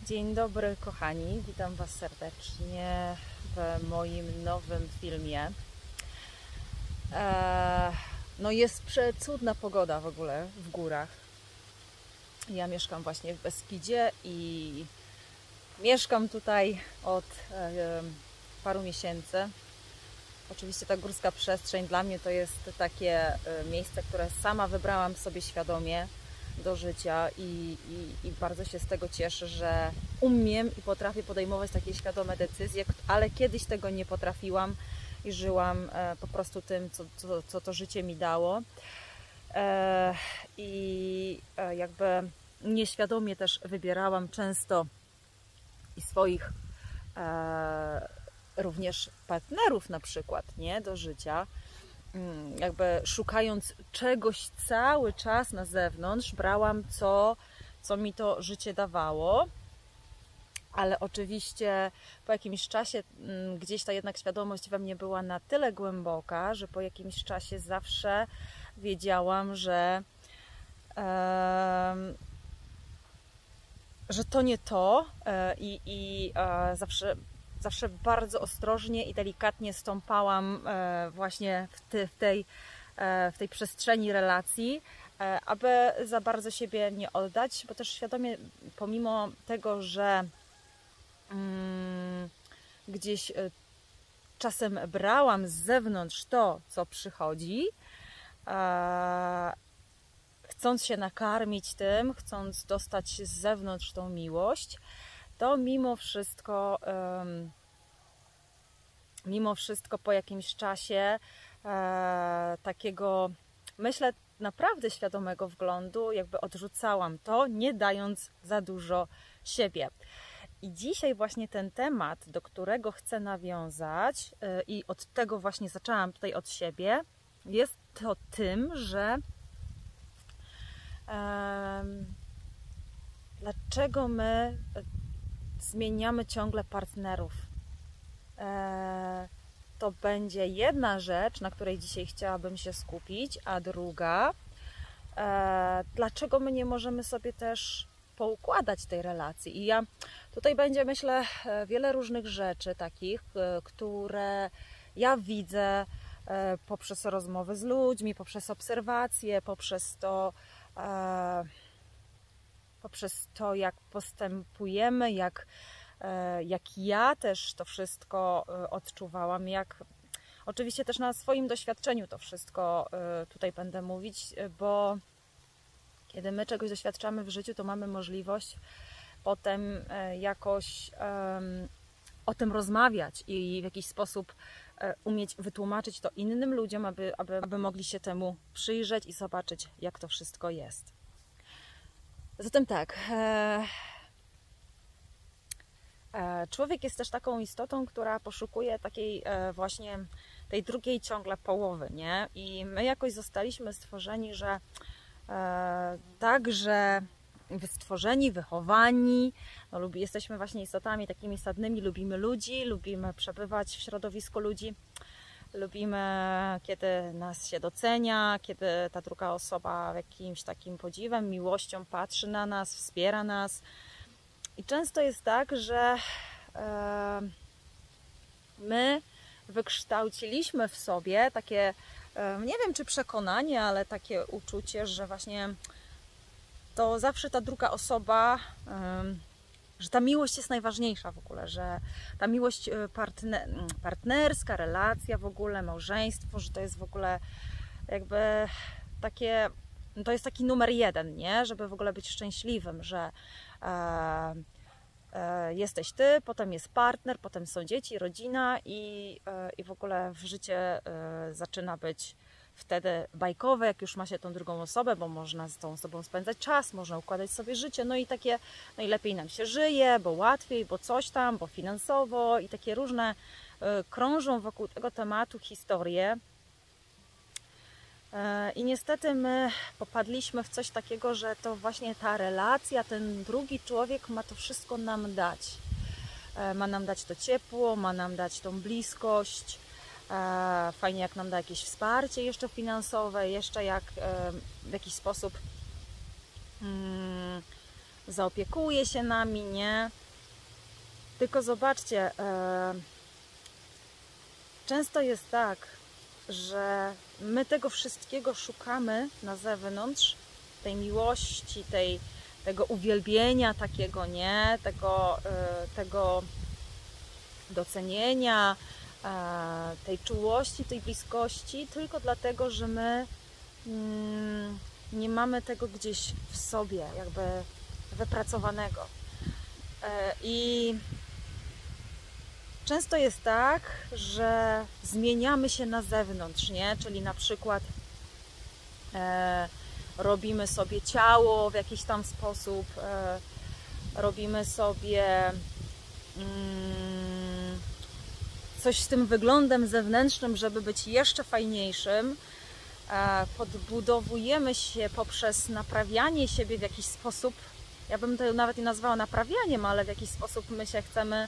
Dzień dobry kochani, witam Was serdecznie w moim nowym filmie. No jest przecudna pogoda w ogóle w górach. Ja mieszkam właśnie w Beskidzie i mieszkam tutaj od paru miesięcy. Oczywiście ta górska przestrzeń dla mnie to jest takie miejsce, które sama wybrałam sobie świadomie do życia i bardzo się z tego cieszę, że umiem i potrafię podejmować takie świadome decyzje, ale kiedyś tego nie potrafiłam i żyłam po prostu tym, co to życie mi dało. I jakby nieświadomie też wybierałam często i swoich również partnerów na przykład, nie, do życia. Jakby szukając czegoś cały czas na zewnątrz, brałam co mi to życie dawało, ale oczywiście po jakimś czasie gdzieś ta jednak świadomość we mnie była na tyle głęboka, że po jakimś czasie zawsze wiedziałam, że to nie to i zawsze bardzo ostrożnie i delikatnie stąpałam właśnie w tej przestrzeni relacji, aby za bardzo siebie nie oddać, bo też świadomie, pomimo tego, że gdzieś czasem brałam z zewnątrz to, co przychodzi, chcąc się nakarmić tym, chcąc dostać z zewnątrz tą miłość, to mimo wszystko po jakimś czasie takiego, myślę, naprawdę świadomego wglądu, jakby odrzucałam to, nie dając za dużo siebie. I dzisiaj właśnie ten temat, do którego chcę nawiązać i od tego właśnie zaczęłam tutaj od siebie, jest to tym, że dlaczego my zmieniamy ciągle partnerów. To będzie jedna rzecz, na której dzisiaj chciałabym się skupić, a druga, dlaczego my nie możemy sobie też poukładać tej relacji. I tutaj będzie, myślę, wiele różnych rzeczy takich, które ja widzę poprzez rozmowy z ludźmi, poprzez obserwacje, poprzez to, jak postępujemy, jak ja też to wszystko odczuwałam, jak oczywiście też na swoim doświadczeniu to wszystko tutaj będę mówić, bo kiedy my czegoś doświadczamy w życiu, to mamy możliwość potem jakoś o tym rozmawiać i w jakiś sposób umieć wytłumaczyć to innym ludziom, aby mogli się temu przyjrzeć i zobaczyć, jak to wszystko jest. Zatem tak, człowiek jest też taką istotą, która poszukuje takiej właśnie tej drugiej ciągle połowy, nie? I my jakoś zostaliśmy stworzeni, że także stworzeni, wychowani, jesteśmy właśnie istotami takimi stadnymi, lubimy ludzi, lubimy przebywać w środowisku ludzi, lubimy, kiedy nas się docenia, kiedy ta druga osoba jakimś takim podziwem, miłością patrzy na nas, wspiera nas. I często jest tak, że my wykształciliśmy w sobie takie, nie wiem czy przekonanie, ale takie uczucie, że właśnie to zawsze ta druga osoba, że ta miłość jest najważniejsza w ogóle, że ta miłość partnerska, relacja w ogóle, małżeństwo, że to jest w ogóle jakby takie, to jest taki numer jeden, nie? Żeby w ogóle być szczęśliwym, że jesteś ty, potem jest partner, potem są dzieci, rodzina i w ogóle w życie zaczyna być wtedy bajkowe, jak już ma się tą drugą osobę, bo można z tą osobą spędzać czas, można układać sobie życie, no i takie najlepiej nam się żyje, bo łatwiej, bo coś tam, bo finansowo i takie różne krążą wokół tego tematu historie. I niestety my popadliśmy w coś takiego, że to właśnie ta relacja, ten drugi człowiek ma to wszystko nam dać. Ma nam dać to ciepło, ma nam dać tą bliskość. Fajnie, jak nam da jakieś wsparcie jeszcze finansowe, jeszcze jak w jakiś sposób zaopiekuje się nami, nie? Tylko zobaczcie, często jest tak, że my tego wszystkiego szukamy na zewnątrz, tej miłości, tego uwielbienia takiego, nie? Tego docenienia, tej czułości, tej bliskości, tylko dlatego, że my nie mamy tego gdzieś w sobie, jakby wypracowanego. I często jest tak, że zmieniamy się na zewnątrz, nie? Czyli na przykład robimy sobie ciało w jakiś tam sposób, robimy sobie coś z tym wyglądem zewnętrznym, żeby być jeszcze fajniejszym. Podbudowujemy się poprzez naprawianie siebie w jakiś sposób. Ja bym to nawet nie nazwała naprawianiem, ale w jakiś sposób my się chcemy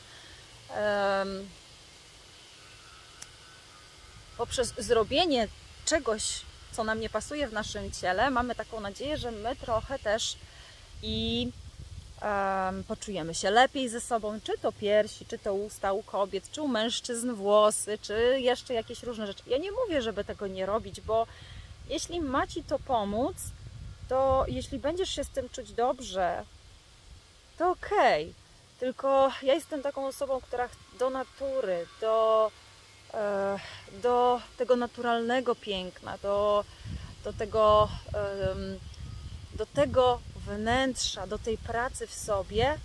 poprzez zrobienie czegoś, co nam nie pasuje w naszym ciele, mamy taką nadzieję, że my trochę też poczujemy się lepiej ze sobą, czy to piersi, czy to usta u kobiet, czy u mężczyzn włosy, czy jeszcze jakieś różne rzeczy. Ja nie mówię, żeby tego nie robić, bo jeśli ma Ci to pomóc, to jeśli będziesz się z tym czuć dobrze, to okej. Tylko ja jestem taką osobą, która do natury, do tego naturalnego piękna, do tego wnętrza, do tej pracy w sobie,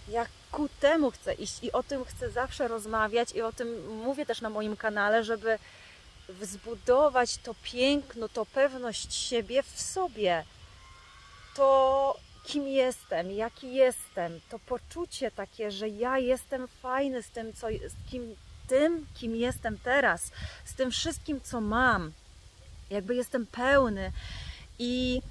ja ku temu chcę iść i o tym chcę zawsze rozmawiać i o tym mówię też na moim kanale, żeby zbudować to piękno, to pewność siebie w sobie. To kim jestem, jaki jestem, to poczucie takie, że ja jestem fajny z tym, kim jestem teraz, z tym wszystkim, co mam. Jakby jestem pełny. I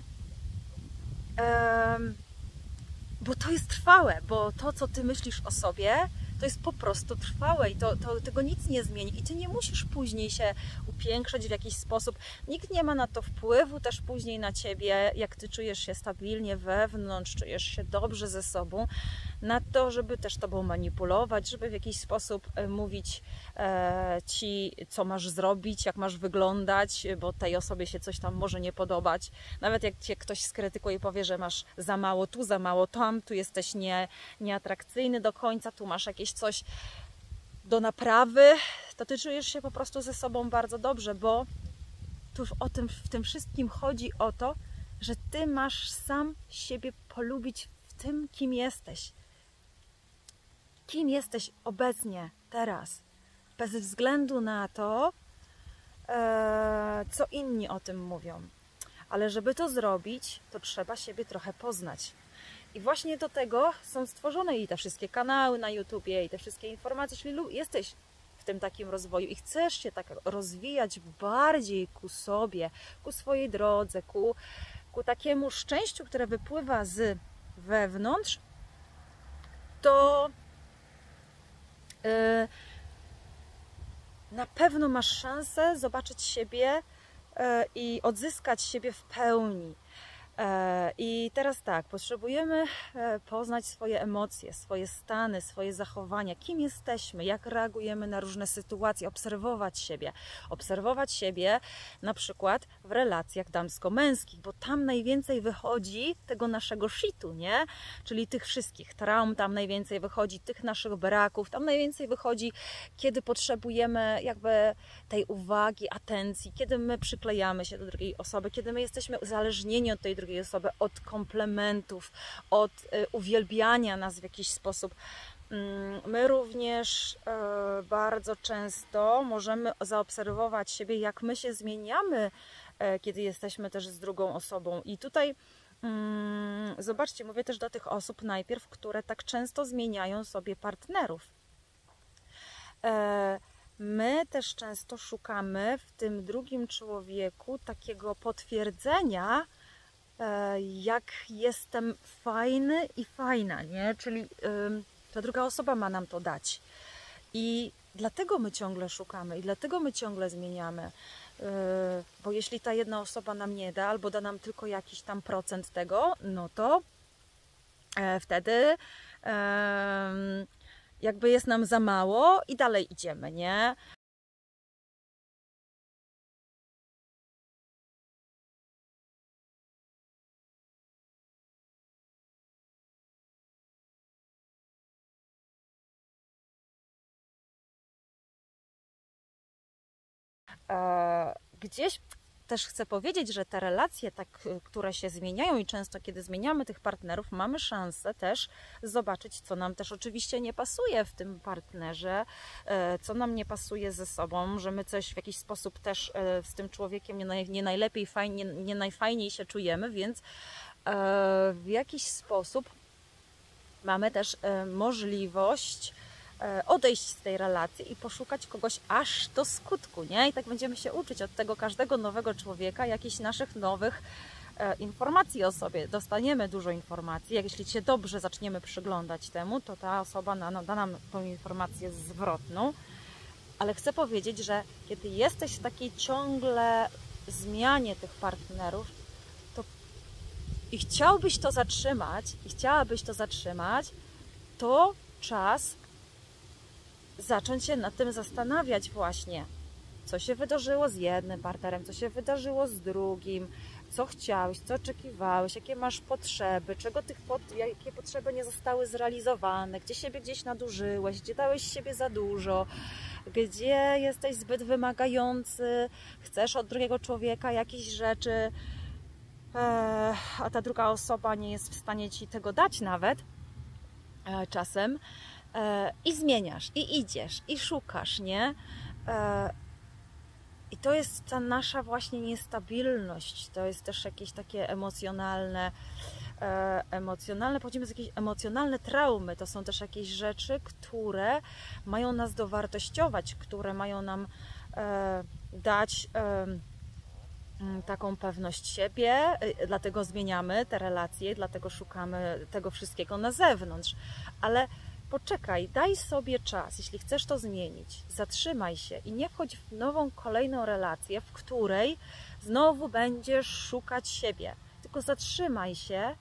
bo to jest trwałe, bo to, co Ty myślisz o sobie, to jest po prostu trwałe i tego nic nie zmieni. I Ty nie musisz później się upiększać w jakiś sposób. Nikt nie ma na to wpływu też później na Ciebie, jak Ty czujesz się stabilnie wewnątrz, czujesz się dobrze ze sobą, na to, żeby też Tobą manipulować, żeby w jakiś sposób mówić Ci, co masz zrobić, jak masz wyglądać, bo tej osobie się coś tam może nie podobać. Nawet jak Cię ktoś skrytykuje i powie, że masz za mało tam, tu jesteś nieatrakcyjny do końca, tu masz jakieś coś do naprawy, to Ty czujesz się po prostu ze sobą bardzo dobrze, bo tu w tym wszystkim chodzi o to, że Ty masz sam siebie polubić w tym, kim jesteś. Kim jesteś obecnie, teraz. Bez względu na to, co inni o tym mówią. Ale żeby to zrobić, to trzeba siebie trochę poznać. I właśnie do tego są stworzone i te wszystkie kanały na YouTubie, i te wszystkie informacje, jeśli jesteś w tym takim rozwoju i chcesz się tak rozwijać bardziej ku sobie, ku swojej drodze, ku takiemu szczęściu, które wypływa z wewnątrz, to na pewno masz szansę zobaczyć siebie i odzyskać siebie w pełni. I teraz tak, potrzebujemy poznać swoje emocje, swoje stany, swoje zachowania, kim jesteśmy, jak reagujemy na różne sytuacje, obserwować siebie na przykład w relacjach damsko-męskich, bo tam najwięcej wychodzi tego naszego shitu, nie? Czyli tych wszystkich traum, tam najwięcej wychodzi tych naszych braków, tam najwięcej wychodzi, kiedy potrzebujemy jakby tej uwagi, atencji, kiedy my przyklejamy się do drugiej osoby, kiedy my jesteśmy uzależnieni od tej drugiej osoby, od komplementów, od uwielbiania nas w jakiś sposób. My również bardzo często możemy zaobserwować siebie, jak my się zmieniamy, kiedy jesteśmy też z drugą osobą. I tutaj zobaczcie, mówię też do tych osób najpierw, które tak często zmieniają sobie partnerów. My też często szukamy w tym drugim człowieku takiego potwierdzenia, jak jestem fajny i fajna, nie? Czyli ta druga osoba ma nam to dać. I dlatego my ciągle szukamy i dlatego my ciągle zmieniamy. Bo jeśli ta jedna osoba nam nie da, albo da nam tylko jakiś tam procent tego, no to wtedy jakby jest nam za mało i dalej idziemy, nie? Gdzieś też chcę powiedzieć, że te relacje, tak, które się zmieniają i często kiedy zmieniamy tych partnerów, mamy szansę też zobaczyć, co nam też oczywiście nie pasuje w tym partnerze, co nam nie pasuje ze sobą, że my coś w jakiś sposób też z tym człowiekiem nie najlepiej, nie najfajniej się czujemy, więc w jakiś sposób mamy też możliwość odejść z tej relacji i poszukać kogoś aż do skutku, nie? I tak będziemy się uczyć od tego każdego nowego człowieka jakichś naszych nowych informacji o sobie. Dostaniemy dużo informacji. Jeśli się dobrze zaczniemy przyglądać temu, to ta osoba da nam tą informację zwrotną. Ale chcę powiedzieć, że kiedy jesteś w takiej ciągle zmianie tych partnerów, to i chciałbyś to zatrzymać, i chciałabyś to zatrzymać, to czas zacząć się nad tym zastanawiać właśnie, co się wydarzyło z jednym partnerem, co się wydarzyło z drugim, co chciałeś, co oczekiwałeś, jakie masz potrzeby, jakie potrzeby nie zostały zrealizowane, gdzie siebie gdzieś nadużyłeś, gdzie dałeś siebie za dużo, gdzie jesteś zbyt wymagający, chcesz od drugiego człowieka jakichś rzeczy, a ta druga osoba nie jest w stanie ci tego dać nawet czasem. I zmieniasz, i idziesz, i szukasz, nie? I to jest ta nasza właśnie niestabilność, to jest też jakieś takie emocjonalne, pochodzimy z jakiejś emocjonalne traumy, to są też jakieś rzeczy, które mają nas dowartościować, które mają nam dać taką pewność siebie, dlatego zmieniamy te relacje, dlatego szukamy tego wszystkiego na zewnątrz, ale poczekaj, daj sobie czas, jeśli chcesz to zmienić, zatrzymaj się i nie wchodź w nową, kolejną relację, w której znowu będziesz szukać siebie, tylko zatrzymaj się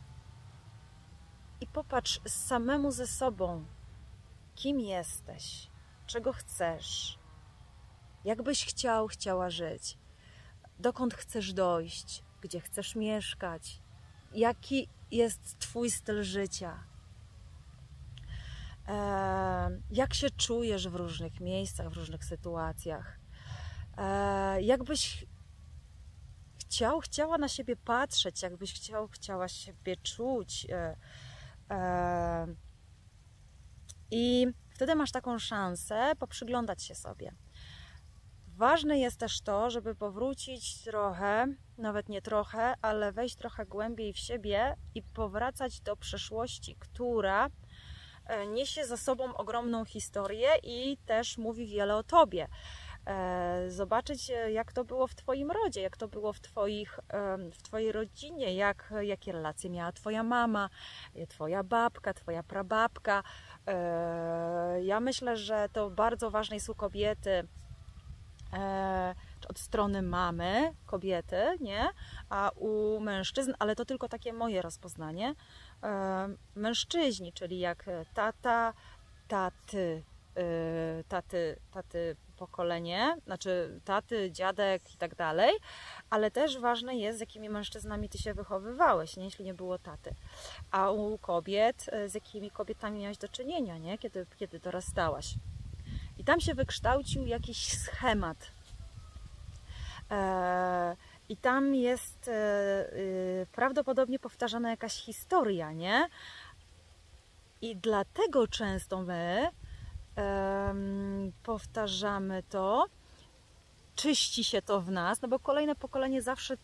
i popatrz samemu ze sobą, kim jesteś, czego chcesz, jak byś chciała żyć, dokąd chcesz dojść, gdzie chcesz mieszkać, jaki jest twój styl życia. Jak się czujesz w różnych miejscach, w różnych sytuacjach, jakbyś chciała na siebie patrzeć, jakbyś chciała siebie czuć, i wtedy masz taką szansę poprzyglądać się sobie. Ważne jest też to, żeby powrócić trochę, nawet nie trochę, ale wejść trochę głębiej w siebie i powracać do przeszłości, która niesie za sobą ogromną historię i też mówi wiele o tobie. Zobaczyć, jak to było w twoim rodzie, jak to było w twojej rodzinie, jakie relacje miała twoja mama, twoja babka, twoja prababka. Ja myślę, że to bardzo ważne jest u kobiety, od strony mamy, kobiety, nie? A u mężczyzn, ale to tylko takie moje rozpoznanie, mężczyźni, czyli jak tata, taty pokolenie, znaczy taty, dziadek i tak dalej, ale też ważne jest, z jakimi mężczyznami ty się wychowywałeś, nie? Jeśli nie było taty. A u kobiet, z jakimi kobietami miałaś do czynienia, nie? Kiedy dorastałaś. I tam się wykształcił jakiś schemat. I tam jest prawdopodobnie powtarzana jakaś historia, nie? I dlatego często my powtarzamy to, czyści się to w nas, no bo kolejne pokolenie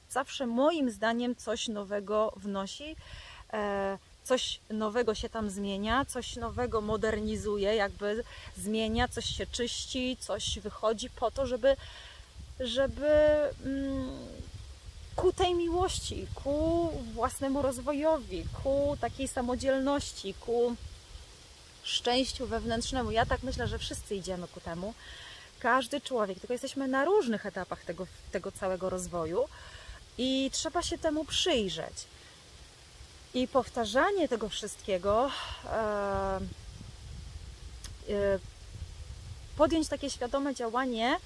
zawsze moim zdaniem coś nowego wnosi, coś nowego się tam zmienia, coś nowego modernizuje, jakby zmienia, coś się czyści, coś wychodzi po to, żeby ku tej miłości, ku własnemu rozwojowi, ku takiej samodzielności, ku szczęściu wewnętrznemu. Ja tak myślę, że wszyscy idziemy ku temu. Każdy człowiek, tylko jesteśmy na różnych etapach tego całego rozwoju i trzeba się temu przyjrzeć. I powtarzanie tego wszystkiego, podjąć takie świadome działanie,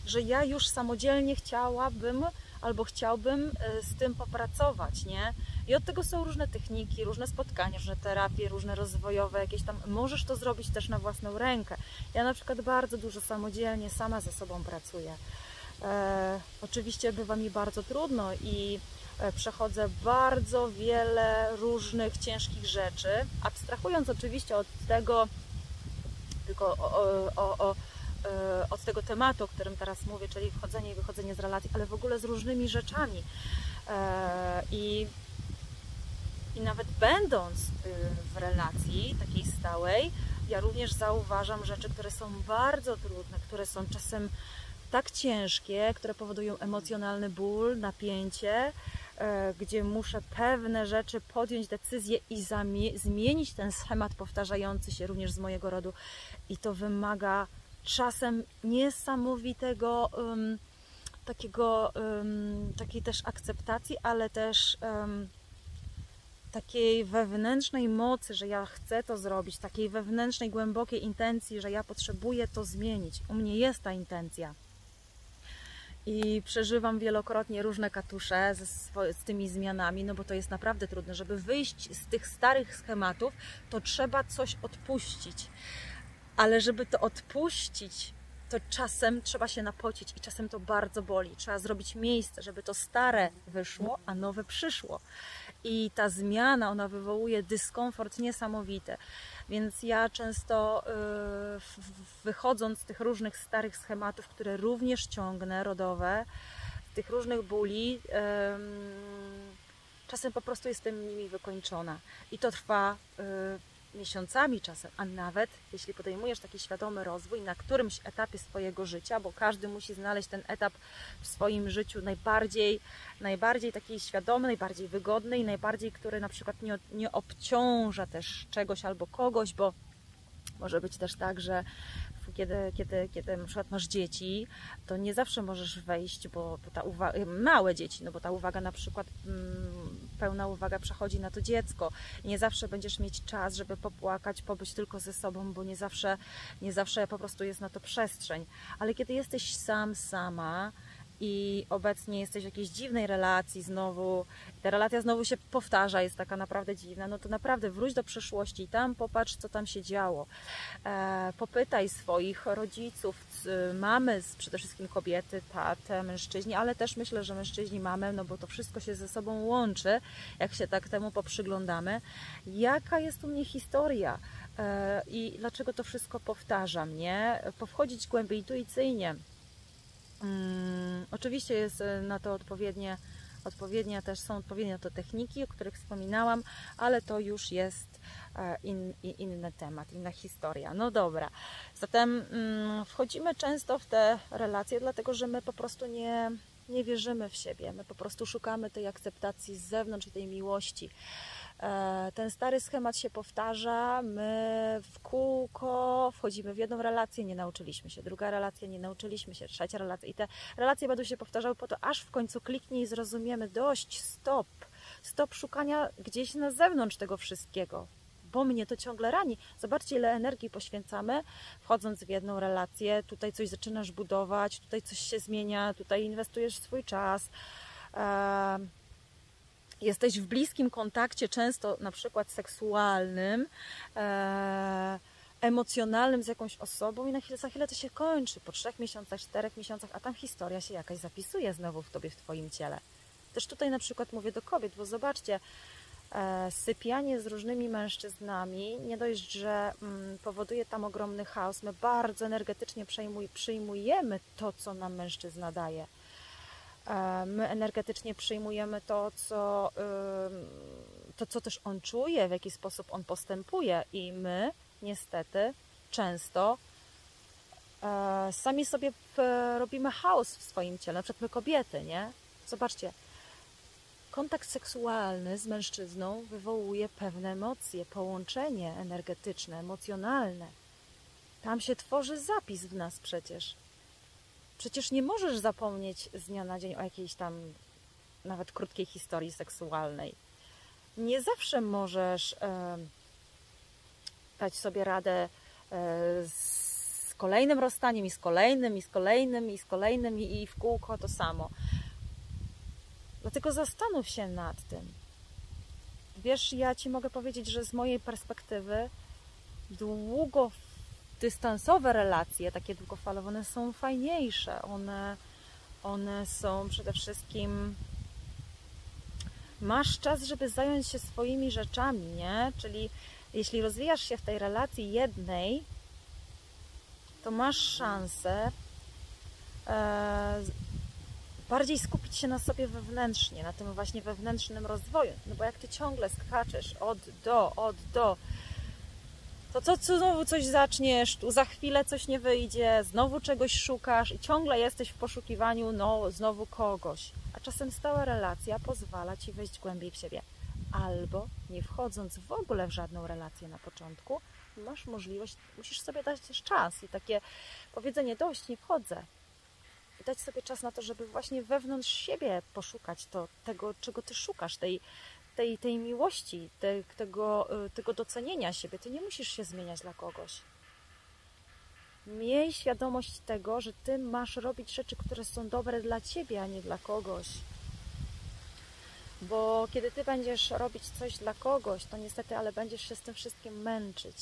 że ja już samodzielnie chciałabym albo chciałbym z tym popracować, nie? I od tego są różne techniki, różne spotkania, różne terapie, różne rozwojowe, jakieś tam. Możesz to zrobić też na własną rękę. Ja na przykład bardzo dużo samodzielnie, sama ze sobą pracuję. Oczywiście bywa mi bardzo trudno i przechodzę bardzo wiele różnych ciężkich rzeczy, abstrahując oczywiście od tego, tylko od tego tematu, o którym teraz mówię, czyli wchodzenie i wychodzenie z relacji, ale w ogóle z różnymi rzeczami. I nawet będąc w relacji takiej stałej, ja również zauważam rzeczy, które są bardzo trudne, które są czasem tak ciężkie, które powodują emocjonalny ból, napięcie, gdzie muszę pewne rzeczy podjąć decyzję i zmienić ten schemat powtarzający się również z mojego rodu. I to wymaga czasem niesamowitego takiej też akceptacji, ale też takiej wewnętrznej mocy, że ja chcę to zrobić, takiej wewnętrznej, głębokiej intencji, że ja potrzebuję to zmienić. U mnie jest ta intencja. I przeżywam wielokrotnie różne katusze z tymi zmianami, no bo to jest naprawdę trudne. Żeby wyjść z tych starych schematów, to trzeba coś odpuścić. Ale żeby to odpuścić, to czasem trzeba się napocić i czasem to bardzo boli. Trzeba zrobić miejsce, żeby to stare wyszło, a nowe przyszło. I ta zmiana, ona wywołuje dyskomfort niesamowity. Więc ja często wychodząc z tych różnych starych schematów, które również ciągnę, rodowe, tych różnych bóli, czasem po prostu jestem nimi wykończona. I to trwa miesiącami czasem, a nawet jeśli podejmujesz taki świadomy rozwój na którymś etapie swojego życia, bo każdy musi znaleźć ten etap w swoim życiu najbardziej taki świadomy, najbardziej wygodny i najbardziej, który na przykład nie obciąża też czegoś albo kogoś, bo może być też tak, że kiedy na przykład masz dzieci, to nie zawsze możesz wejść, bo ta uwaga, małe dzieci, no bo ta uwaga na przykład, pełna uwaga przechodzi na to dziecko. I nie zawsze będziesz mieć czas, żeby popłakać, pobyć tylko ze sobą, bo nie zawsze po prostu jest na to przestrzeń. Ale kiedy jesteś sama i obecnie jesteś w jakiejś dziwnej relacji znowu, ta relacja znowu się powtarza, jest taka naprawdę dziwna, no to naprawdę wróć do przeszłości i tam popatrz, co tam się działo. Popytaj swoich rodziców, mamy, przede wszystkim kobiety, tatę, mężczyźni, ale też myślę, że mężczyźni, mamy, no bo to wszystko się ze sobą łączy, jak się tak temu poprzyglądamy. Jaka jest u mnie historia i dlaczego to wszystko powtarzam, nie? Powchodzić głębiej, intuicyjnie. Oczywiście jest na to są odpowiednie na to techniki, o których wspominałam, ale to już jest inny temat, inna historia. No dobra, zatem wchodzimy często w te relacje, dlatego że my po prostu nie wierzymy w siebie, my po prostu szukamy tej akceptacji z zewnątrz i tej miłości. Ten stary schemat się powtarza, my w kółko wchodzimy w jedną relację, nie nauczyliśmy się, druga relacja, nie nauczyliśmy się, trzecia relacja i te relacje będą się powtarzały po to, aż w końcu kliknie i zrozumiemy, dość, stop szukania gdzieś na zewnątrz tego wszystkiego, bo mnie to ciągle rani. Zobaczcie, ile energii poświęcamy, wchodząc w jedną relację, tutaj coś zaczynasz budować, tutaj coś się zmienia, tutaj inwestujesz swój czas, jesteś w bliskim kontakcie, często na przykład seksualnym, emocjonalnym z jakąś osobą i za chwilę to się kończy, po 3 miesiącach, 4 miesiącach, a tam historia się jakaś zapisuje znowu w tobie, w twoim ciele. Też tutaj na przykład mówię do kobiet, bo zobaczcie, sypianie z różnymi mężczyznami, nie dość, że powoduje tam ogromny chaos, my bardzo energetycznie przyjmujemy to, co nam mężczyzna daje. My energetycznie przyjmujemy to, co też on czuje, w jaki sposób on postępuje i my niestety często sami sobie robimy chaos w swoim ciele, na przykład my kobiety, nie? Zobaczcie, kontakt seksualny z mężczyzną wywołuje pewne emocje, połączenie energetyczne, emocjonalne. Tam się tworzy zapis w nas przecież. Przecież nie możesz zapomnieć z dnia na dzień o jakiejś tam nawet krótkiej historii seksualnej. nie zawsze możesz dać sobie radę z kolejnym rozstaniem i z kolejnym, i z kolejnym, i z kolejnym, i w kółko to samo. Dlatego zastanów się nad tym. Wiesz, ja Ci mogę powiedzieć, że z mojej perspektywy długodystansowe relacje, takie długofalowe, one są fajniejsze. One są przede wszystkim... Masz czas, żeby zająć się swoimi rzeczami, nie? Czyli jeśli rozwijasz się w tej relacji jednej, to masz szansę bardziej skupić się na sobie wewnętrznie, na tym właśnie wewnętrznym rozwoju. No bo jak Ty ciągle skaczesz od do, to co znowu coś zaczniesz, tu za chwilę coś nie wyjdzie, znowu czegoś szukasz i ciągle jesteś w poszukiwaniu, no, znowu kogoś. A czasem stała relacja pozwala Ci wejść głębiej w siebie. Albo nie wchodząc w ogóle w żadną relację na początku, masz możliwość, musisz sobie dać też czas i takie powiedzenie dość, nie wchodzę. I dać sobie czas na to, żeby właśnie wewnątrz siebie poszukać tego, czego Ty szukasz, tej miłości, tego docenienia siebie. Ty nie musisz się zmieniać dla kogoś. Miej świadomość tego, że Ty masz robić rzeczy, które są dobre dla Ciebie, a nie dla kogoś. Bo kiedy Ty będziesz robić coś dla kogoś, to niestety, ale będziesz się z tym wszystkim męczyć.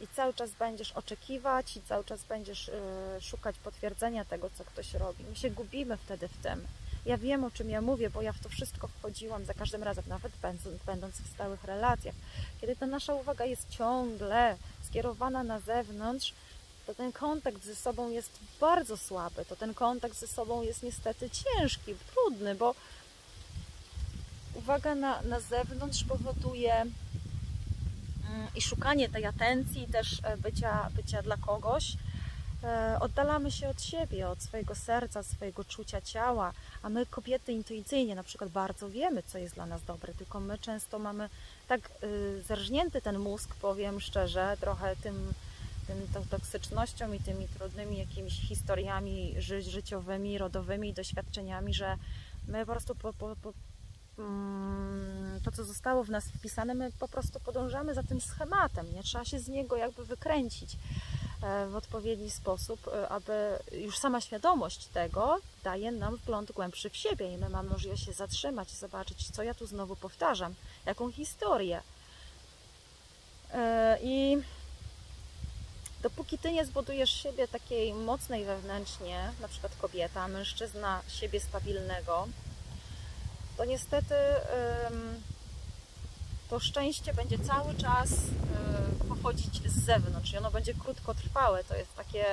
I cały czas będziesz oczekiwać i cały czas będziesz szukać potwierdzenia tego, co ktoś robi. My się gubimy wtedy w tym. Ja wiem, o czym ja mówię, bo ja w to wszystko wchodziłam za każdym razem, nawet będąc w stałych relacjach. Kiedy ta nasza uwaga jest ciągle skierowana na zewnątrz, to ten kontakt ze sobą jest bardzo słaby. To ten kontakt ze sobą jest niestety ciężki, trudny, bo uwaga na zewnątrz powoduje i szukanie tej atencji, też bycia dla kogoś. Oddalamy się od siebie, od swojego serca, swojego czucia ciała, a my kobiety intuicyjnie na przykład bardzo wiemy, co jest dla nas dobre, tylko my często mamy tak zerżnięty ten mózg, powiem szczerze, trochę tą toksycznością i tymi trudnymi jakimiś historiami życiowymi, rodowymi, doświadczeniami, że my po prostu to, co zostało w nas wpisane, my po prostu podążamy za tym schematem, nie? Trzeba się z niego jakby wykręcić w odpowiedni sposób, aby już sama świadomość tego daje nam wgląd głębszy w siebie i my mamy możliwość się zatrzymać i zobaczyć, co ja tu znowu powtarzam, jaką historię. I dopóki Ty nie zbudujesz siebie takiej mocnej wewnętrznie, na przykład kobieta, mężczyzna, siebie stabilnego, to niestety to szczęście będzie cały czas pochodzić z zewnątrz i ono będzie krótkotrwałe. To jest takie,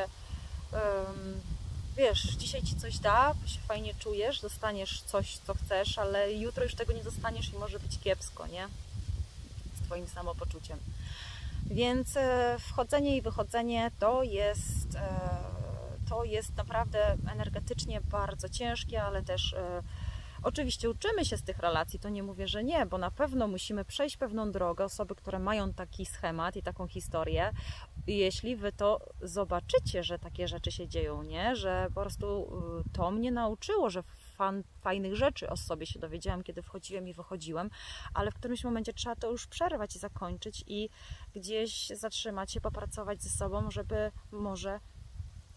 wiesz, dzisiaj Ci coś da, się fajnie czujesz, dostaniesz coś, co chcesz, ale jutro już tego nie dostaniesz i może być kiepsko, nie? Z Twoim samopoczuciem. Więc wchodzenie i wychodzenie to jest naprawdę energetycznie bardzo ciężkie, ale też oczywiście uczymy się z tych relacji, to nie mówię, że nie, bo na pewno musimy przejść pewną drogę, osoby, które mają taki schemat i taką historię, jeśli Wy to zobaczycie, że takie rzeczy się dzieją, nie? Że po prostu to mnie nauczyło, że fajnych rzeczy o sobie się dowiedziałam, kiedy wchodziłem i wychodziłem, ale w którymś momencie trzeba to już przerwać i zakończyć i gdzieś zatrzymać się, popracować ze sobą, żeby może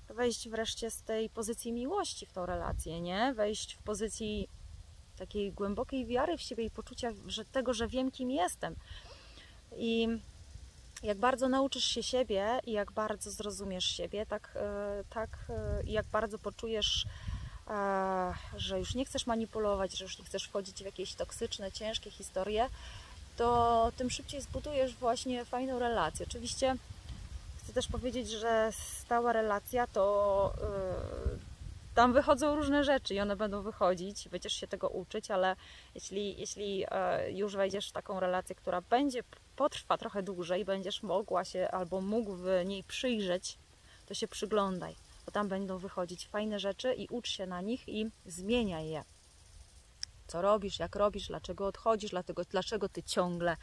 wejść wreszcie z tej pozycji miłości w tą relację, nie? Wejść w pozycji takiej głębokiej wiary w siebie i poczucia że wiem, kim jestem. I jak bardzo nauczysz się siebie i jak bardzo zrozumiesz siebie, jak bardzo poczujesz, że już nie chcesz manipulować, że już nie chcesz wchodzić w jakieś toksyczne, ciężkie historie, to tym szybciej zbudujesz właśnie fajną relację. Oczywiście chcę też powiedzieć, że stała relacja to tam wychodzą różne rzeczy i one będą wychodzić, będziesz się tego uczyć, ale jeśli już wejdziesz w taką relację, która potrwa trochę dłużej, będziesz mogła się albo mógł w niej przyjrzeć, to się przyglądaj, bo tam będą wychodzić fajne rzeczy i ucz się na nich i zmieniaj je. Co robisz, jak robisz, dlaczego odchodzisz, dlaczego Ty ciągle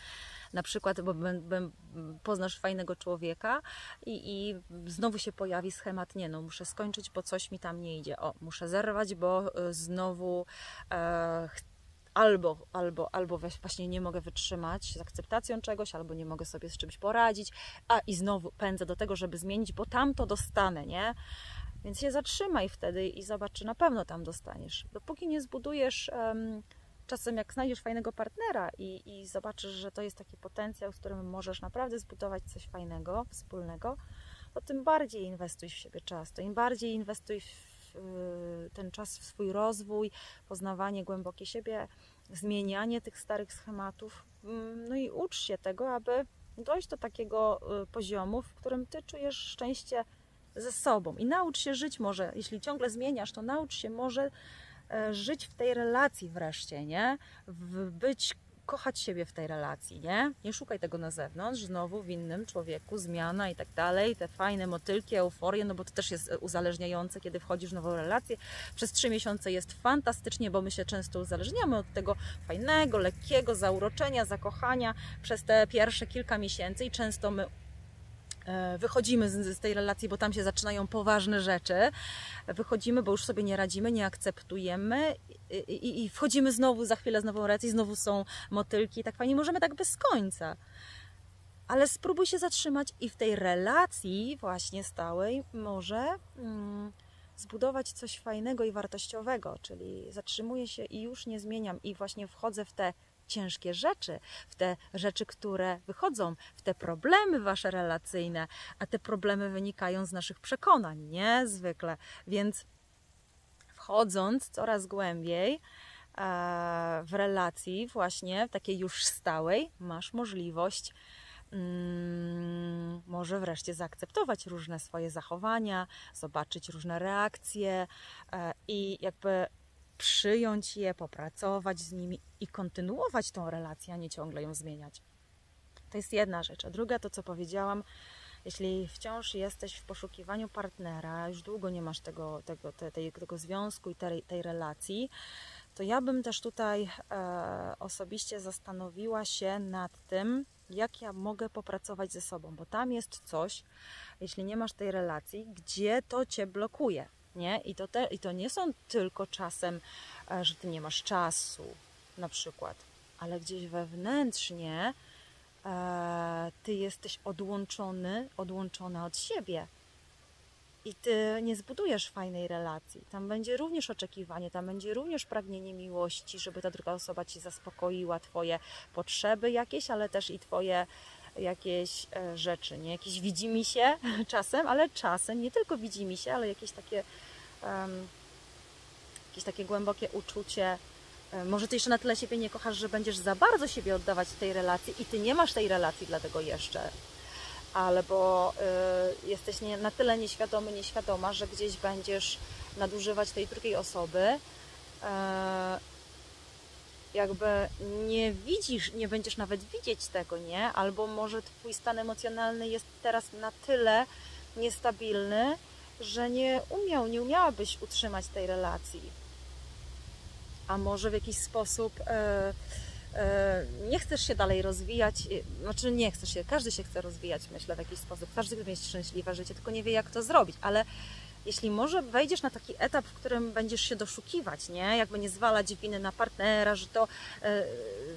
na przykład, bo poznasz fajnego człowieka i znowu się pojawi schemat, nie no, muszę skończyć, bo coś mi tam nie idzie, muszę zerwać, bo znowu albo właśnie nie mogę wytrzymać z akceptacją czegoś, albo nie mogę sobie z czymś poradzić, i znowu pędzę do tego, żeby zmienić, bo tam to dostanę, nie? Więc się zatrzymaj wtedy i zobacz, czy na pewno tam dostaniesz. Dopóki nie zbudujesz, czasem jak znajdziesz fajnego partnera i zobaczysz, że to jest taki potencjał, z którym możesz naprawdę zbudować coś fajnego, wspólnego, to tym bardziej inwestuj w siebie czas, to im bardziej inwestuj ten czas w swój rozwój, poznawanie głębokie siebie, zmienianie tych starych schematów. No i ucz się tego, aby dojść do takiego poziomu, w którym ty czujesz szczęście ze sobą i naucz się żyć może, jeśli ciągle zmieniasz, to naucz się może żyć w tej relacji wreszcie, nie? Kochać siebie w tej relacji, nie? Nie szukaj tego na zewnątrz, znowu w innym człowieku, zmiana i tak dalej, te fajne motylki, euforie, no bo to też jest uzależniające, kiedy wchodzisz w nową relację. Przez 3 miesiące jest fantastycznie, bo my się często uzależniamy od tego fajnego, lekkiego zauroczenia, zakochania przez te pierwsze kilka miesięcy i często my wychodzimy z tej relacji, bo tam się zaczynają poważne rzeczy. Wychodzimy, bo już sobie nie radzimy, nie akceptujemy i wchodzimy znowu za chwilę z nową relacją, znowu są motylki i tak fajnie. Możemy tak bez końca. Ale spróbuj się zatrzymać i w tej relacji właśnie stałej może zbudować coś fajnego i wartościowego, czyli zatrzymuję się i już nie zmieniam i właśnie wchodzę w te ciężkie rzeczy, w te rzeczy, które wychodzą, w te problemy wasze relacyjne, a te problemy wynikają z naszych przekonań, nie? Zwykle. Więc wchodząc coraz głębiej w relacji właśnie, takiej już stałej, masz możliwość może wreszcie zaakceptować różne swoje zachowania, zobaczyć różne reakcje i jakby przyjąć je, popracować z nimi i kontynuować tą relację, a nie ciągle ją zmieniać. To jest jedna rzecz. A druga, to co powiedziałam, jeśli wciąż jesteś w poszukiwaniu partnera, już długo nie masz tego związku i tej relacji, to ja bym też tutaj osobiście zastanowiła się nad tym, jak ja mogę popracować ze sobą, bo tam jest coś, jeśli nie masz tej relacji, gdzie to cię blokuje. Nie? I to nie są tylko czasem, że ty nie masz czasu, na przykład, ale gdzieś wewnętrznie ty jesteś odłączona od siebie i ty nie zbudujesz fajnej relacji. Tam będzie również oczekiwanie, tam będzie również pragnienie miłości, żeby ta druga osoba ci zaspokoiła twoje potrzeby jakieś, ale też i twoje jakieś rzeczy, nie? Jakieś widzimisię czasem, ale czasem nie tylko widzimisię, ale jakieś takie głębokie uczucie. Może ty jeszcze na tyle siebie nie kochasz, że będziesz za bardzo siebie oddawać w tej relacji i ty nie masz tej relacji dlatego jeszcze. Albo jesteś na tyle nieświadomy, nieświadoma, że gdzieś będziesz nadużywać tej drugiej osoby, jakby nie będziesz nawet widzieć tego, nie? Albo może twój stan emocjonalny jest teraz na tyle niestabilny, że nie umiałabyś utrzymać tej relacji. A może w jakiś sposób nie chcesz się dalej rozwijać, znaczy nie chcesz się, każdy się chce rozwijać, myślę, w jakiś sposób, każdy chce mieć szczęśliwe życie, tylko nie wie, jak to zrobić, ale jeśli może wejdziesz na taki etap, w którym będziesz się doszukiwać, nie? Jakby nie zwalać winy na partnera, że to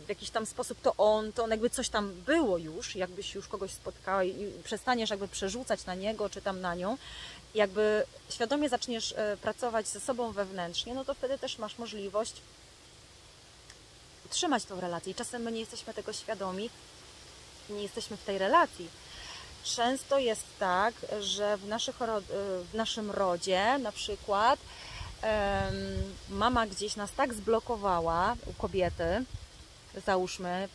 w jakiś tam sposób to on jakby coś tam było już, jakbyś już kogoś spotkała i przestaniesz jakby przerzucać na niego, czy tam na nią, jakby świadomie zaczniesz pracować ze sobą wewnętrznie, no to wtedy też masz możliwość utrzymać tą relację. I czasem my nie jesteśmy tego świadomi, nie jesteśmy w tej relacji. Często jest tak, że w naszym rodzie na przykład mama gdzieś nas tak zblokowała u kobiety, załóżmy,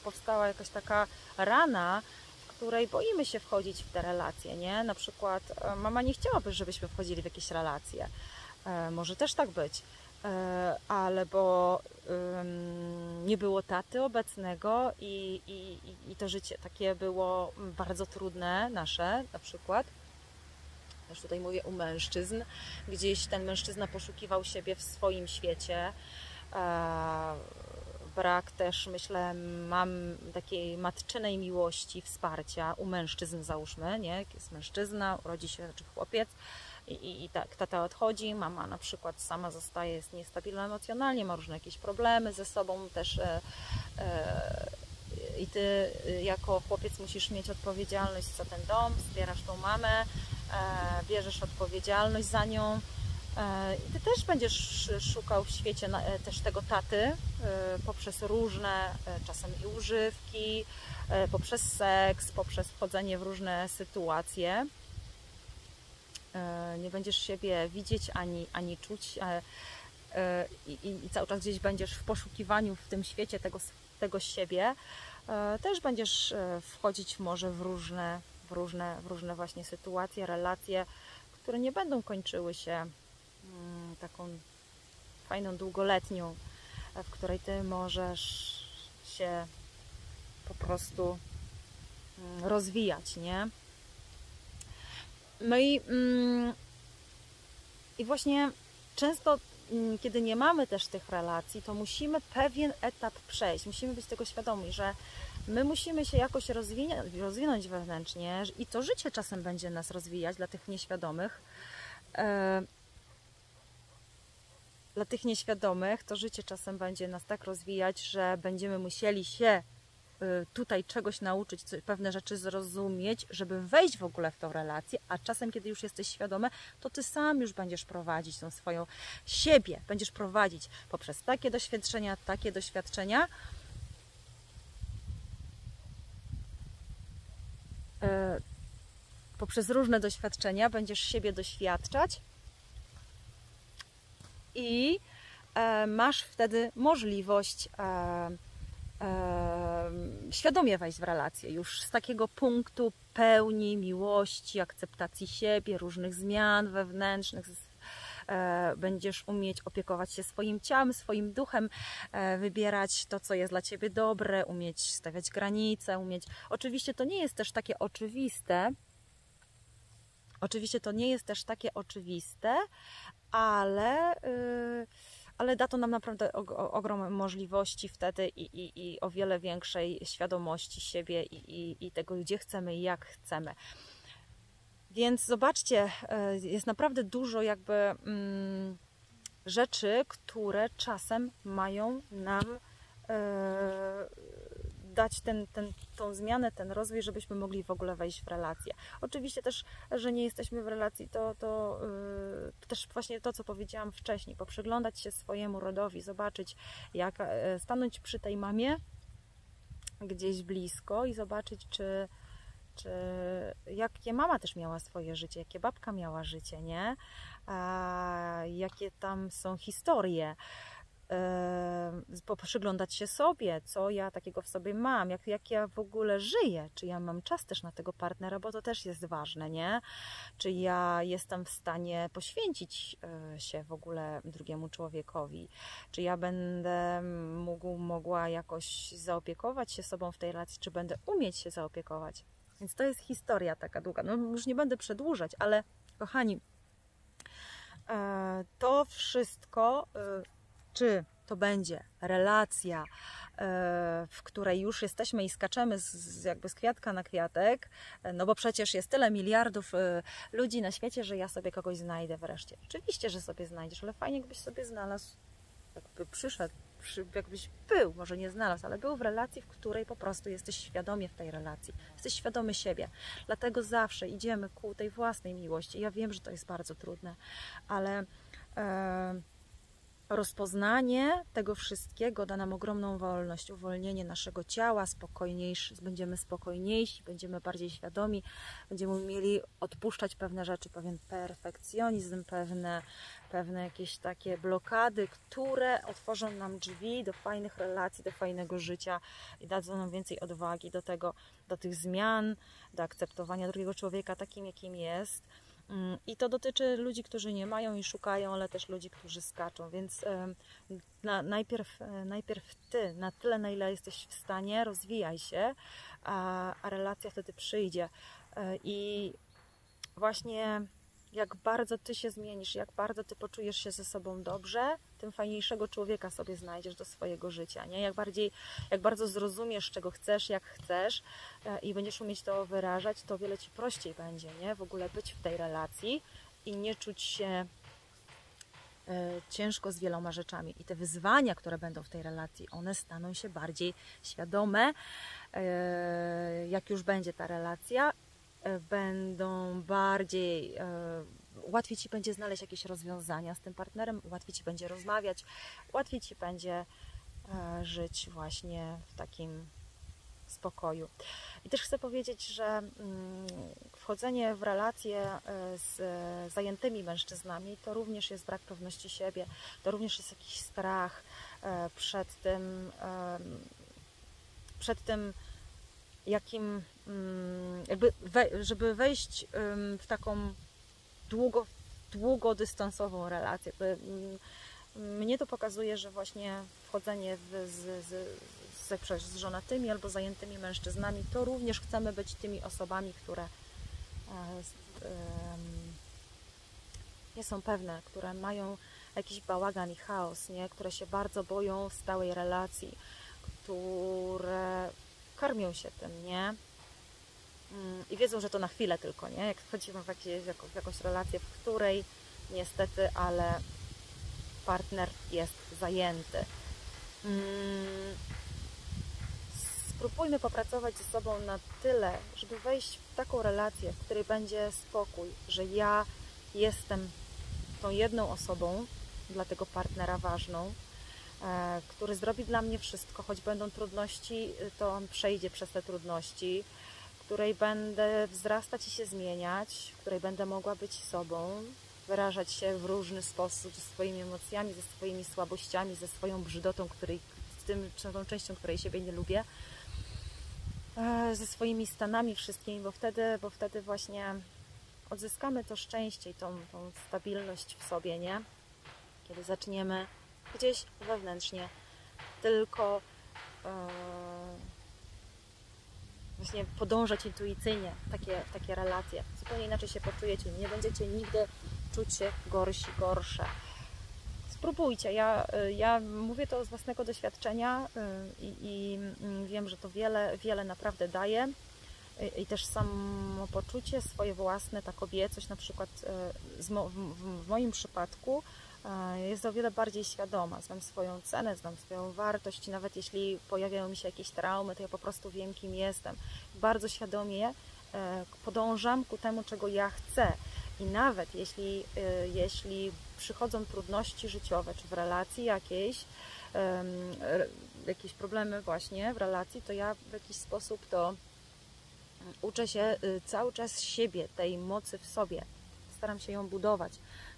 powstała jakaś taka rana, w której boimy się wchodzić w te relacje, nie? Na przykład mama nie chciałaby, żebyśmy wchodzili w jakieś relacje. Może też tak być. Albo nie było taty obecnego i to życie takie było bardzo trudne nasze, na przykład. Też tutaj mówię u mężczyzn. Gdzieś ten mężczyzna poszukiwał siebie w swoim świecie. Brak też, myślę, takiej matczynej miłości, wsparcia u mężczyzn, załóżmy, nie? Jak jest mężczyzna, urodzi się, czy chłopiec, i tak, tata odchodzi, mama na przykład sama zostaje, jest niestabilna emocjonalnie, ma różne jakieś problemy ze sobą też i ty jako chłopiec musisz mieć odpowiedzialność za ten dom, wspierasz tą mamę, bierzesz odpowiedzialność za nią. I ty też będziesz szukał w świecie też tego taty poprzez różne czasem i używki, poprzez seks, poprzez wchodzenie w różne sytuacje. Nie będziesz siebie widzieć ani czuć i cały czas gdzieś będziesz w poszukiwaniu w tym świecie tego siebie. Też będziesz wchodzić może w różne właśnie sytuacje, relacje, które nie będą kończyły się taką fajną, długoletnią, w której ty możesz się po prostu rozwijać, nie? No i właśnie często, kiedy nie mamy też tych relacji, to musimy pewien etap przejść. Musimy być tego świadomi, że my musimy się jakoś rozwinąć wewnętrznie i to życie czasem będzie nas rozwijać dla tych nieświadomych. Dla tych nieświadomych to życie czasem będzie nas tak rozwijać, że będziemy musieli się tutaj czegoś nauczyć, pewne rzeczy zrozumieć, żeby wejść w ogóle w tą relację, a czasem, kiedy już jesteś świadomy, to ty sam już będziesz prowadzić tą swoją siebie, będziesz prowadzić poprzez takie doświadczenia, poprzez różne doświadczenia będziesz siebie doświadczać i masz wtedy możliwość świadomie wejść w relację już z takiego punktu pełni miłości, akceptacji siebie, różnych zmian wewnętrznych. Będziesz umieć opiekować się swoim ciałem, swoim duchem, wybierać to, co jest dla ciebie dobre, umieć stawiać granice, Oczywiście to nie jest też takie oczywiste, ale da to nam naprawdę ogrom możliwości wtedy i o wiele większej świadomości siebie i tego, gdzie chcemy i jak chcemy. Więc zobaczcie, jest naprawdę dużo jakby rzeczy, które czasem mają nam dać tą zmianę, ten rozwój, żebyśmy mogli w ogóle wejść w relację. Oczywiście też, że nie jesteśmy w relacji, to też właśnie to, co powiedziałam wcześniej, poprzyglądać się swojemu rodowi, zobaczyć, jak stanąć przy tej mamie gdzieś blisko i zobaczyć, czy jakie mama też miała swoje życie, jakie babka miała życie, nie? Jakie tam są historie. Przyglądać się sobie, co ja takiego w sobie mam, jak ja w ogóle żyję, czy ja mam czas też na tego partnera, bo to też jest ważne, nie? Czy ja jestem w stanie poświęcić się w ogóle drugiemu człowiekowi, czy ja będę mogła jakoś zaopiekować się sobą w tej relacji, czy będę umieć się zaopiekować. Więc to jest historia taka długa. No już nie będę przedłużać, ale kochani, to wszystko, czy to będzie relacja, w której już jesteśmy i skaczemy jakby z kwiatka na kwiatek, no bo przecież jest tyle miliardów ludzi na świecie, że ja sobie kogoś znajdę wreszcie. Oczywiście, że sobie znajdziesz, ale fajnie jakbyś sobie znalazł, jakby przyszedł, jakbyś był, może nie znalazł, ale był w relacji, w której po prostu jesteś świadomie w tej relacji, jesteś świadomy siebie. Dlatego zawsze idziemy ku tej własnej miłości. Ja wiem, że to jest bardzo trudne, ale rozpoznanie tego wszystkiego da nam ogromną wolność, uwolnienie naszego ciała, będziemy spokojniejsi, będziemy bardziej świadomi, będziemy mieli odpuszczać pewne rzeczy, pewien perfekcjonizm, pewne jakieś takie blokady, które otworzą nam drzwi do fajnych relacji, do fajnego życia i dadzą nam więcej odwagi do tych zmian, do akceptowania drugiego człowieka takim, jakim jest. I to dotyczy ludzi, którzy nie mają i szukają, ale też ludzi, którzy skaczą, więc najpierw ty, na tyle, na ile jesteś w stanie, rozwijaj się, a relacja wtedy przyjdzie. I właśnie jak bardzo ty się zmienisz, jak bardzo ty poczujesz się ze sobą dobrze, tym fajniejszego człowieka sobie znajdziesz do swojego życia, nie? Jak bardzo zrozumiesz, czego chcesz, jak chcesz i będziesz umieć to wyrażać, to o wiele ci prościej będzie, nie? W ogóle być w tej relacji i nie czuć się ciężko z wieloma rzeczami. I te wyzwania, które będą w tej relacji, one staną się bardziej świadome, jak już będzie ta relacja, będą bardziej, łatwiej Ci będzie znaleźć jakieś rozwiązania z tym partnerem, łatwiej Ci będzie rozmawiać, łatwiej Ci będzie żyć właśnie w takim spokoju. I też chcę powiedzieć, że wchodzenie w relacje z zajętymi mężczyznami to również jest brak pewności siebie, to również jest jakiś strach przed tym jakim, jakby żeby wejść w taką długodystansową relację. Mnie to pokazuje, że właśnie wchodzenie z żonatymi albo zajętymi mężczyznami, to również chcemy być tymi osobami, które nie są pewne, które mają jakiś bałagan i chaos, nie? Które się bardzo boją stałej relacji, które karmią się tym, nie? I wiedzą, że to na chwilę tylko, nie? Jak wchodzimy w jakąś relację, w której niestety, ale partner jest zajęty. Spróbujmy popracować ze sobą na tyle, żeby wejść w taką relację, w której będzie spokój, że ja jestem tą jedną osobą dla tego partnera ważną, który zrobi dla mnie wszystko, choć będą trudności, to on przejdzie przez te trudności, w której będę wzrastać i się zmieniać, w której będę mogła być sobą, wyrażać się w różny sposób ze swoimi emocjami, ze swoimi słabościami, ze swoją brzydotą, z tą częścią, której siebie nie lubię, ze swoimi stanami wszystkimi, bo wtedy właśnie odzyskamy to szczęście i tą stabilność w sobie, nie? Kiedy zaczniemy gdzieś wewnętrznie tylko właśnie podążać intuicyjnie w takie relacje. Zupełnie inaczej się poczujecie. Nie będziecie nigdy czuć się gorsze. Spróbujcie. Ja mówię to z własnego doświadczenia i wiem, że to wiele naprawdę daje. I też samopoczucie swoje własne, ta kobiecość na przykład w moim przypadku jest o wiele bardziej świadoma. Znam swoją cenę, znam swoją wartość i nawet jeśli pojawiają mi się jakieś traumy, to ja po prostu wiem, kim jestem. Bardzo świadomie podążam ku temu, czego ja chcę. I nawet jeśli przychodzą trudności życiowe, czy w relacji jakieś problemy właśnie w relacji, to ja w jakiś sposób to uczę się cały czas siebie, tej mocy w sobie. Staram się ją budować,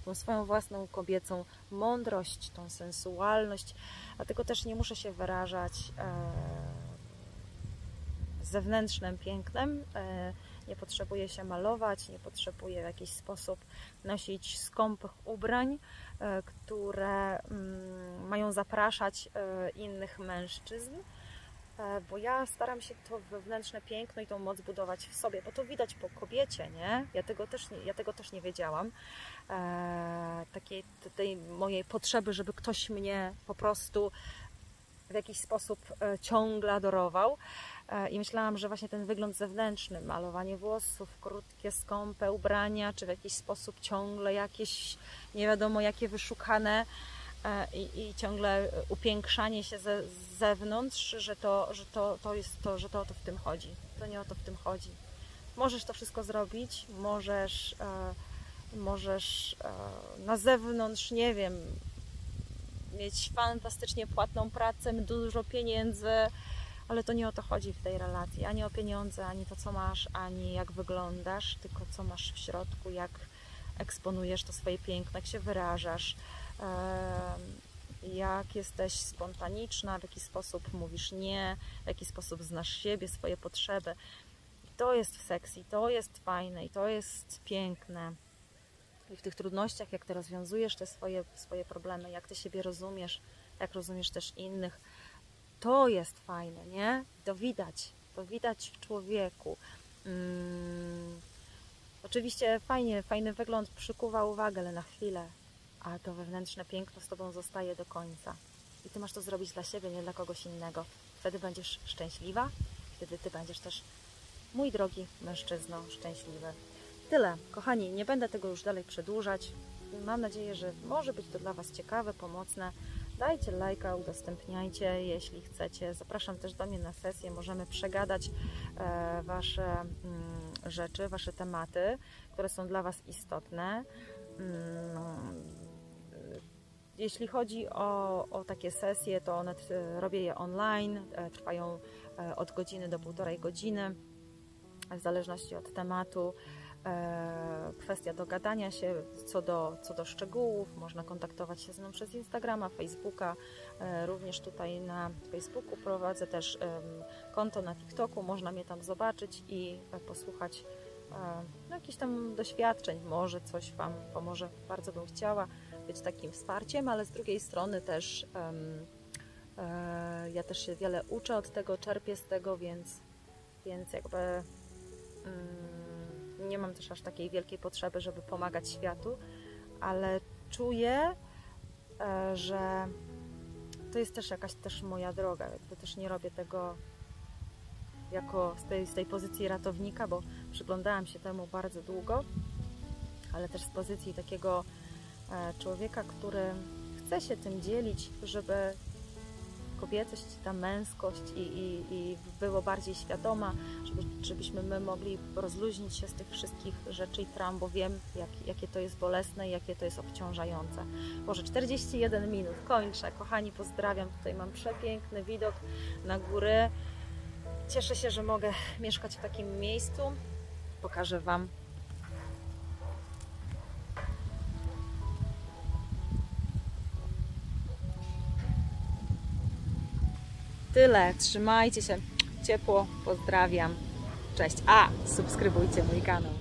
tą swoją własną kobiecą mądrość, tą sensualność, dlatego też nie muszę się wyrażać zewnętrznym pięknem, nie potrzebuję się malować, nie potrzebuję w jakiś sposób nosić skąpych ubrań, które mają zapraszać innych mężczyzn, bo ja staram się to wewnętrzne piękno i tą moc budować w sobie, bo to widać po kobiecie, nie? Ja tego też nie wiedziałam. Tej mojej potrzeby, żeby ktoś mnie po prostu w jakiś sposób ciągle adorował. I myślałam, że właśnie ten wygląd zewnętrzny, malowanie włosów, krótkie, skąpe ubrania, czy w jakiś sposób ciągle jakieś nie wiadomo jakie wyszukane i ciągle upiększanie się z zewnątrz, że to o to w tym chodzi. To nie o to w tym chodzi. Możesz to wszystko zrobić, możesz na zewnątrz, nie wiem, mieć fantastycznie płatną pracę, dużo pieniędzy, ale to nie o to chodzi w tej relacji. Ani o pieniądze, ani to, co masz, ani jak wyglądasz, tylko co masz w środku, jak eksponujesz to swoje piękno, jak się wyrażasz, jak jesteś spontaniczna, w jaki sposób mówisz nie, w jaki sposób znasz siebie, swoje potrzeby. To jest sexy, to jest fajne i to jest piękne. I w tych trudnościach, jak Ty rozwiązujesz te swoje problemy, jak Ty siebie rozumiesz, jak rozumiesz też innych, to jest fajne, nie? To widać w człowieku. Oczywiście fajny wygląd przykuwa uwagę, ale na chwilę, a to wewnętrzne piękno z Tobą zostaje do końca. I Ty masz to zrobić dla siebie, nie dla kogoś innego. Wtedy będziesz szczęśliwa, wtedy Ty będziesz też, mój drogi mężczyzno, szczęśliwy. Tyle, kochani, nie będę tego już dalej przedłużać. Mam nadzieję, że może być to dla Was ciekawe, pomocne. Dajcie lajka, udostępniajcie, jeśli chcecie. Zapraszam też do mnie na sesję, możemy przegadać Wasze rzeczy, Wasze tematy, które są dla Was istotne. Jeśli chodzi o takie sesje, to one robię je online, trwają od godziny do 1,5 godziny, w zależności od tematu. Kwestia dogadania się co do szczegółów. Można kontaktować się ze mną przez Instagrama, Facebooka. Również tutaj na Facebooku prowadzę też konto na TikToku. Można mnie tam zobaczyć i posłuchać jakichś tam doświadczeń. Może coś Wam pomoże. Bardzo bym chciała być takim wsparciem, ale z drugiej strony też ja też się wiele uczę od tego, czerpię z tego, więc jakby nie mam też aż takiej wielkiej potrzeby, żeby pomagać światu, ale czuję, że to jest też jakaś moja droga. Jakby też nie robię tego jako z tej pozycji ratownika, bo przyglądałam się temu bardzo długo, ale też z pozycji takiego człowieka, który chce się tym dzielić, żeby kobiecość, ta męskość i było bardziej świadoma, żebyśmy my mogli rozluźnić się z tych wszystkich rzeczy i traum, bo wiem, jakie to jest bolesne i jakie to jest obciążające. Boże, 41 minut, kończę. Kochani, pozdrawiam. Tutaj mam przepiękny widok na góry. Cieszę się, że mogę mieszkać w takim miejscu. Pokażę Wam. Tyle, trzymajcie się, ciepło, pozdrawiam, cześć, subskrybujcie mój kanał.